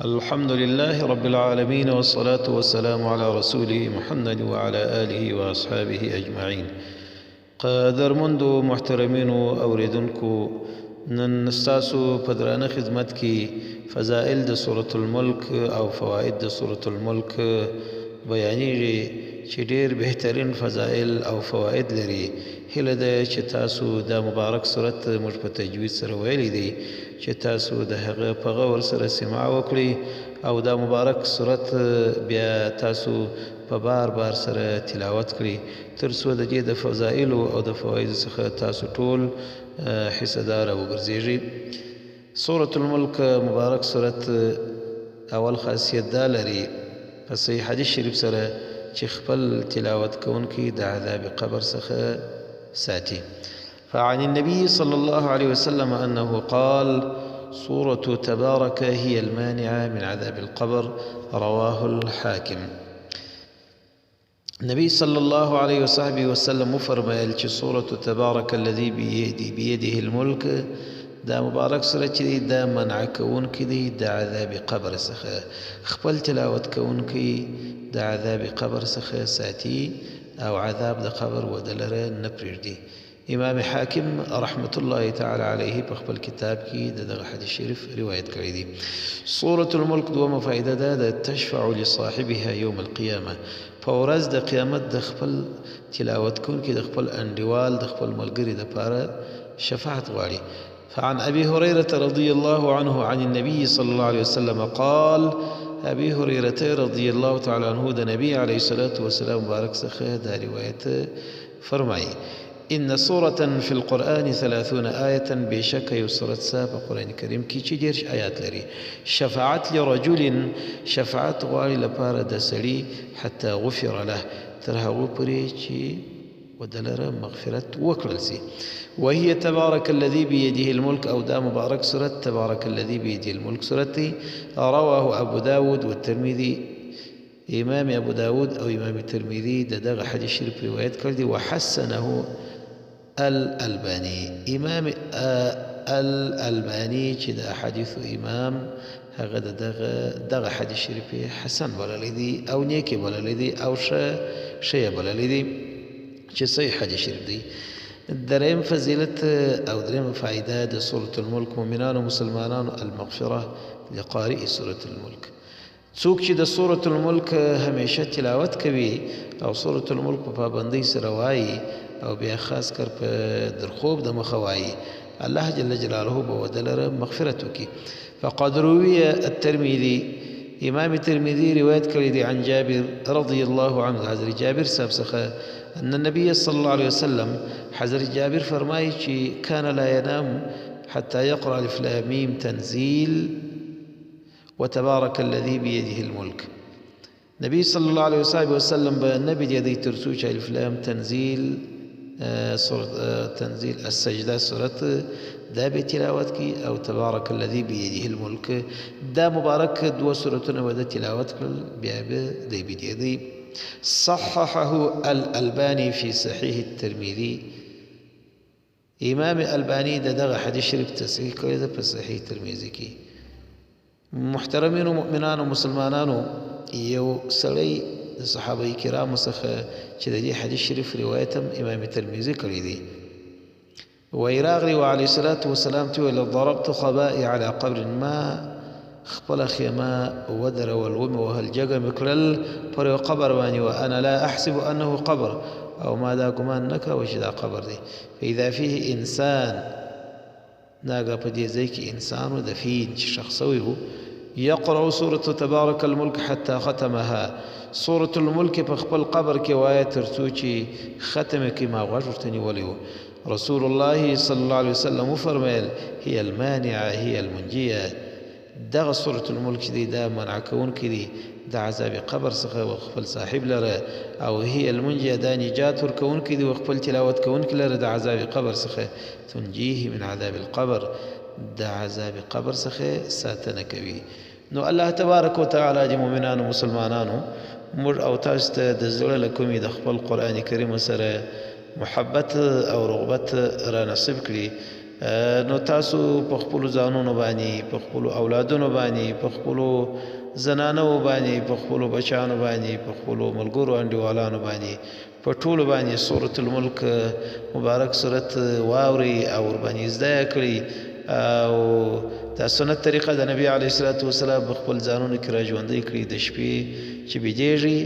الحمد لله رب العالمين والصلاة والسلام على رسوله محمد وعلى آله وأصحابه أجمعين. قدرمندو محترمینو اوریدونکو، نن ستاسو په درانه خدمت کې فضائل د سورة الملک او فواید د سورة الملک بیانیږي چې ډېر بهترین فضائل او فواید لري. هیله ده چې تاسو دا مبارک سورت موږ په تجوید سره ویلی دی چې تاسو د هغه په غور سره سماع وکړئ او دا مبارک سورت بیا تاسو په بار بار سره تلاوت کړئ تر څو د دې د فضائلو او د فوایدو څخه تاسو ټول حصه دار وګرځئ. سورة الملک مبارک سورت اول خاصیت دا لري په صحیح حدیث شریف سره چې خپل تلاوت کوونکی د عذاب قبر څخه ساتي. فعن النبي صلى الله عليه وسلم أنه قال: سورة تبارك هي المانعة من عذاب القبر، رواه الحاكم. النبي صلى الله عليه وصحبه وسلم فرمایل چې سورة تبارك الذي بيده الملك دا مبارک سره چې دا منع کوونکی دی د عذاب قبر څخه، خپل تلاوت کوونکی د عذاب قبر څخه ساتي او عذاب د قبر ودلره نه پرېږدي. امام حاکم رحمت الله تعالی علیه په خپل کتاب کې دغه حدیث شریف روایت کړی دی. سورة الملک دومه فائده ده د تشفع لصاحبها یوم القیامه، په ورځ د قیامت د خپل تلاوت کوونکي د خپل انډیوال د خپل ملګري دپاره شفاعت غواړي. فعن أبي هريرة رضي الله عنه عن النبي صلى الله عليه وسلم قال: أبي هريرة رضي الله تعالى عنه دا نبي عليه الصلاة والسلام مبارك سخه دا رواية فرمائي: إن سورة في القرآن 30 آية بشك يسرت ساب قرآن الكريم كي چه آيات لري شفاعت لرجل شفاعت غالي لپاره د سړي حتى غفر له تر هغه پورې چې ودلره مغفرت وکړل سي. وهي تبارك الذي بيده الملك او دا مبارك سورة تبارك الذي بيده الملك سورة رواه أبو داود والترمذي. امام ابو داود او امام الترمذي دغه حدیث شریف روایت کړی دی. وحسنه الالباني، امام الالباني چې د احادیث امام هغه دغه حدیث شریف حسن بللی دی او نیکی بللی دی او ښه بللی دی چې صحیح حدیث شریف دی. دریم فضیلت او دریم فائده د سورة الملک مؤمنان و مسلمانان المغفره لقارئ سورة الملک. څوک چې د سورة الملک همیشه تلاوت کوي او سورة الملک په پابندۍ سره وایي او بیا خاص کر په درخوب د مخه وایي، الله جل جلاله به ودلره مغفرت وکړي. فقد روي الترمذي، امام ترمذي روایت کړی دی عن جابر رضی الله عنه، حضرت جابر صاحب څخه ان النبي صلى الله عليه وسلم، حضرت جابر فرمایي چې كان لا ينام حتى يقرأ الف لام ميم تنزيل وتبارك الذي بيده الملك. نبي صلى الله عليه وسلم بنبي دي ترسو چې الف لام تنزيل تنزيل السجدة سورة دا به تلاوت کی او تبارك الذي بيده الملك دا مبارک دو سورتونه و دا تلاوت کړل بیا به دی بيدی دی. صححه الألباني في صحيح الترمذي، امام الباني دغه حدیث شریف تصحیح کړی ده په صحیح ترمذی کې. محترمین و مؤمنان و مسلمانانو، یو سړی د صحابه کرامو څخه چې د دې حدیث شریف روایت هم امام ترمذی کړی دی. ویراغلی وعليه الصلاة والسلام ته ضربت خبائي على قبر ما، خپل خیمه ودرول ومې وهل جګه مې کړل پر یو قبر باندې، وانا لا احسب انه قبر، او ما دا ګمان نه کوه چې دا قبر دی. فاذا فيه انسان، ناګه په دې ځای کې انسان و دفین چې شخص وي يقرأ سورة تبارك الملك حتى ختمها، سورة الملك په خپل قبر کې وایي تر څو چې ختم کې ما غوږ ورته نیولی و. رسول الله صلى الله عليه وسلم فرمایل: هي المانعة هي المنجية، دغه سورة الملک دی دا منع کوونکی دی د عذاب قبر څخه و خپل صاحب لره، او هي المنجیه دا نجات ورکوونکی دی و خپل تلاوت کوونکی لره د عذاب قبر څخه. تنجیه من عذاب القبر، د عذاب قبر څخه ساتنه کوي. نو الله تبارک وتعالی د مؤمنانو مسلمانانو موږ او تاسو ته د زړه له کومې د خپل قرآن کریم سره محبت او رغبت را نصیب کړي نو تاسو په خپلو ځانونو باندې، په خپلو اولادونو باندې، په خپلو زنانو باندې، په خپلو بچیانو باندې، په خپلو ملګرو انډیوالانو باندې، په ټولو باندې سورة الملک مبارک صورت واورئ او ورباندې زده کړئ او دا سنت طریقه د نبی علیه الصلاة والسلام په خپل ځانونو کې را ژوندی کړي. د شپې چې بیدېږئ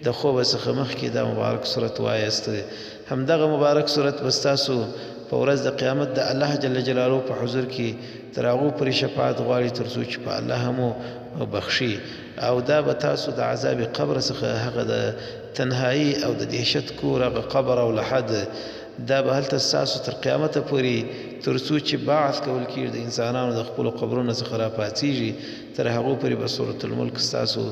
د خوبه څخه مخکې دا مبارک صورت وایاست. همدغه مبارک صورت به ستاسو په ورځ د قیامت د الله جل جلاله په حضور کې تر هغو پورې شفاعت غواړي تر څو چې په الله مو بخشي، او دا به تاسو د عذاب قبر څخه هغه د تنهایی او د دهشت کور هغه قبر او لحد دا به هلته ستاسو تر قیامته پورې تر څو چې بعث کول کېږي د انسانانو د خپلو قبرونو څخه راپاڅېږي تر هغو پورې به سورة الملک ستاسو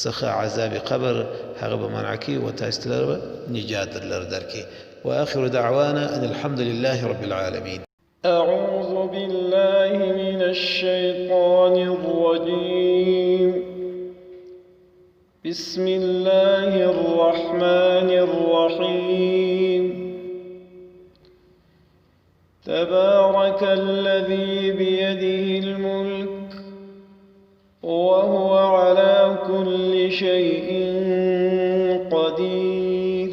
څخه عذاب قبر هغه به منع کړي و تاسو ته به نجات درکړي. وآخر دعوانا أن الحمد لله رب العالمين. أعوذ بالله من الشيطان الرجيم. بسم الله الرحمن الرحيم. تبارك الذي بيده الملك وهو على كل شيء قدير.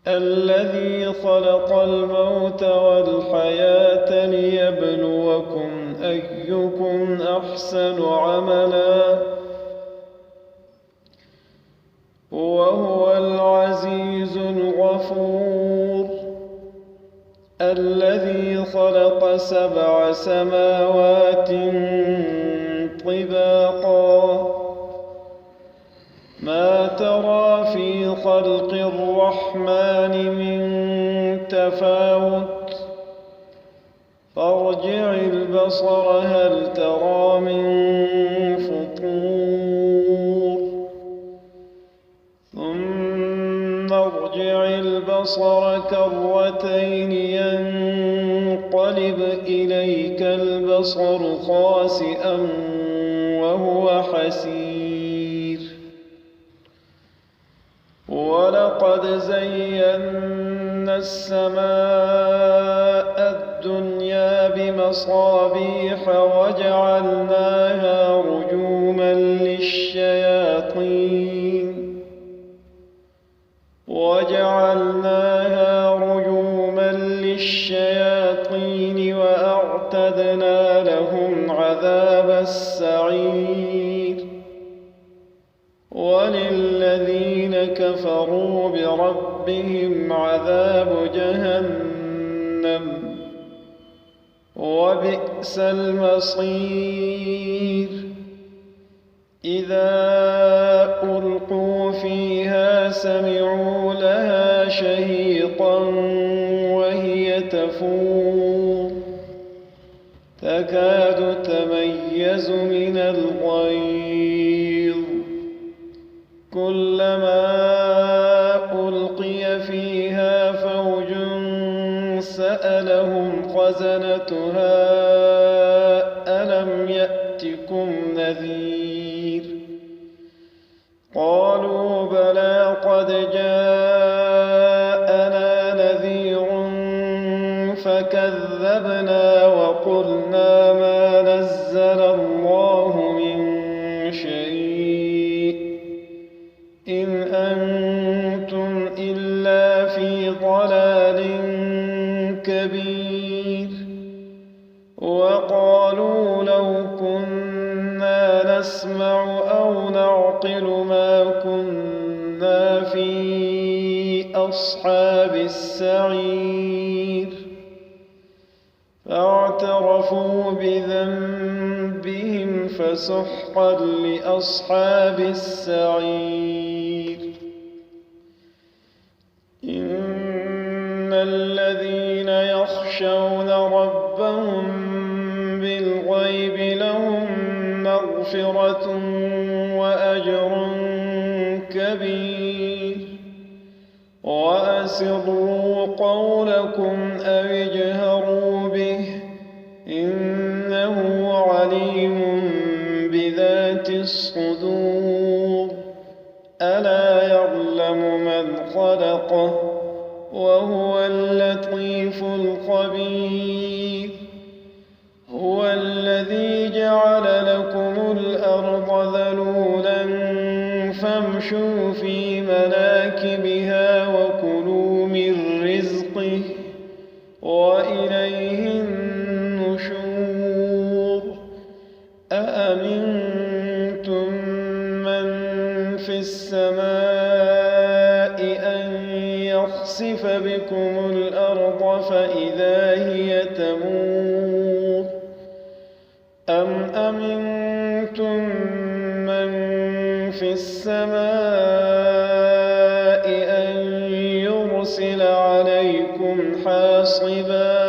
الذي خلق الموت والحياة ليبلوكم أيكم أحسن عملا وهو العزيز الغفور. الذي خلق 7 سماوات طباقا ما ترى في خلق الرحمن من تفاوت فارجع البصر هل ترى من فطور ثم ارجع البصر كرتين ينقلب إليك البصر خاسئا وهو حسير. ولقد زينا السماء الدنيا بمصابيح وجعلناها رجوما للشياطين وأعتدنا لهم عذاب السعير. وللذين كفروا بربهم عذاب جهنم وبئس المصير. إذا ألقوا فيها سمعوا لها شهيقا وهي تفور تكاد تميز من الغيظ كلما ألقي فيها فوج سألهم خزنتها ألم يأتكم نذير. قالوا بلى قد جاءنا نذير فكذبنا وقلنا ما نزل الله من شيء إن أنتم إلا في ضلال كبير. وقالوا لو كنا نسمع أو نعقل ما كنا في أصحاب السعير. فاعترفوا بذنبهم فسحقا لأصحاب السعير. إن الذين يخشون ربهم بالغيب لهم مغفرة وأجر كبير. وأسروا قولكم أو اجهروا به إنه عليم بذات الصدور. ألا يعلم من خلقه وهو اللطيف الخبير. هو الذي جعل لكم الأرض ذلولا فامشوا في مناكبها وكلوا من رزقه وإليه النشور. أأمنتم من في السماء أن يخسف بكم الأرض فإذا هي تمور أم أمنتم من في السماء أن يرسل عليكم حاصبا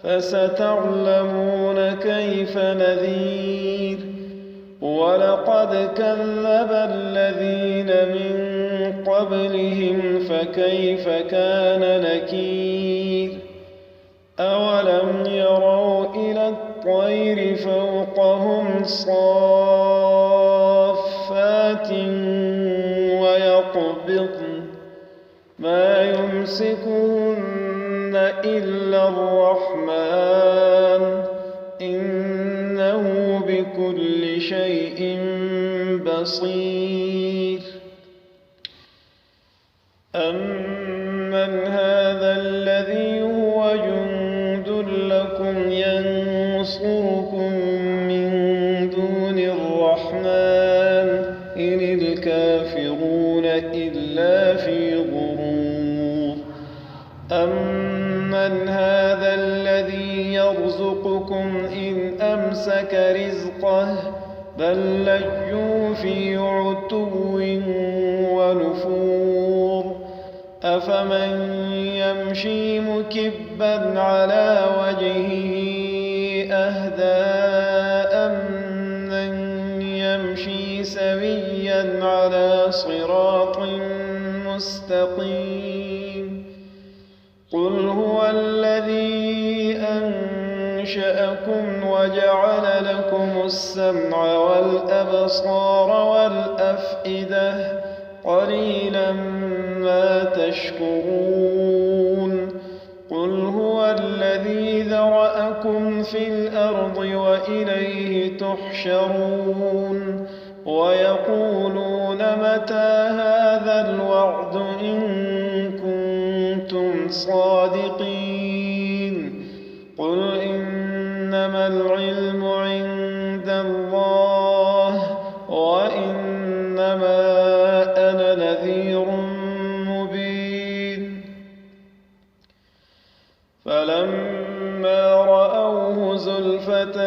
فستعلمون كيف نذير. ولقد كذب الذين من قبلهم فكيف كان نكير. أولم يروا إلى الطير فوقهم صافات ويقبضن ما يمسكهن إلا الرحمن إنه بكل شيء بصير. أمن هذا الذي هو جند لكم ينصركم من دون الرحمن إن الكافرون إلا في غرور. أمن هذا الذي يرزقكم إن أمسك رزقه بل لجوا في عتو ونفور. أفمن يمشي مكبا على وجهه أهدى أمن يمشي سويا على صراط مستقيم. قل هو الذي أنشأكم وجعل لكم السمع والأبصار والأفئدة قليلا ما تشكرون. قل هو الذي ذرأكم في الأرض وإليه تحشرون. ويقولون متى هذا الوعد إن كنتم صادقين. قل إنما العلم عند الله وإنما أنا نذير مبين. فلما رأوه زلفة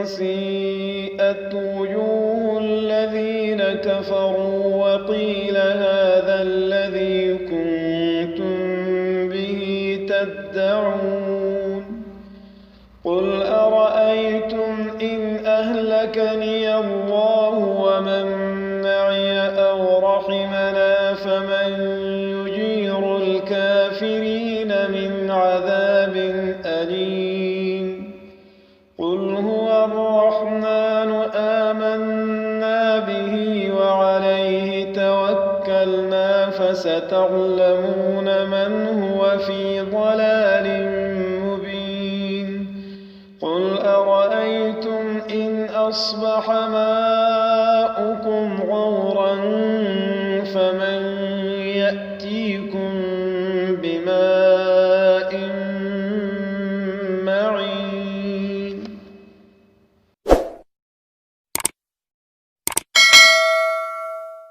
سيئت وجوه الذين كفروا وقيل هذا الذي كنتم به تدعون. قل أرأيتم إن أهلكني الله ومن معي أو رحمنا فمن يجير الكافرين من عذاب أليم. قل هو الرحمن آمنا به وعليه توكلنا فستعلمون من هو في ضلال مبين. قل أرأيتم إن أصبح ماؤكم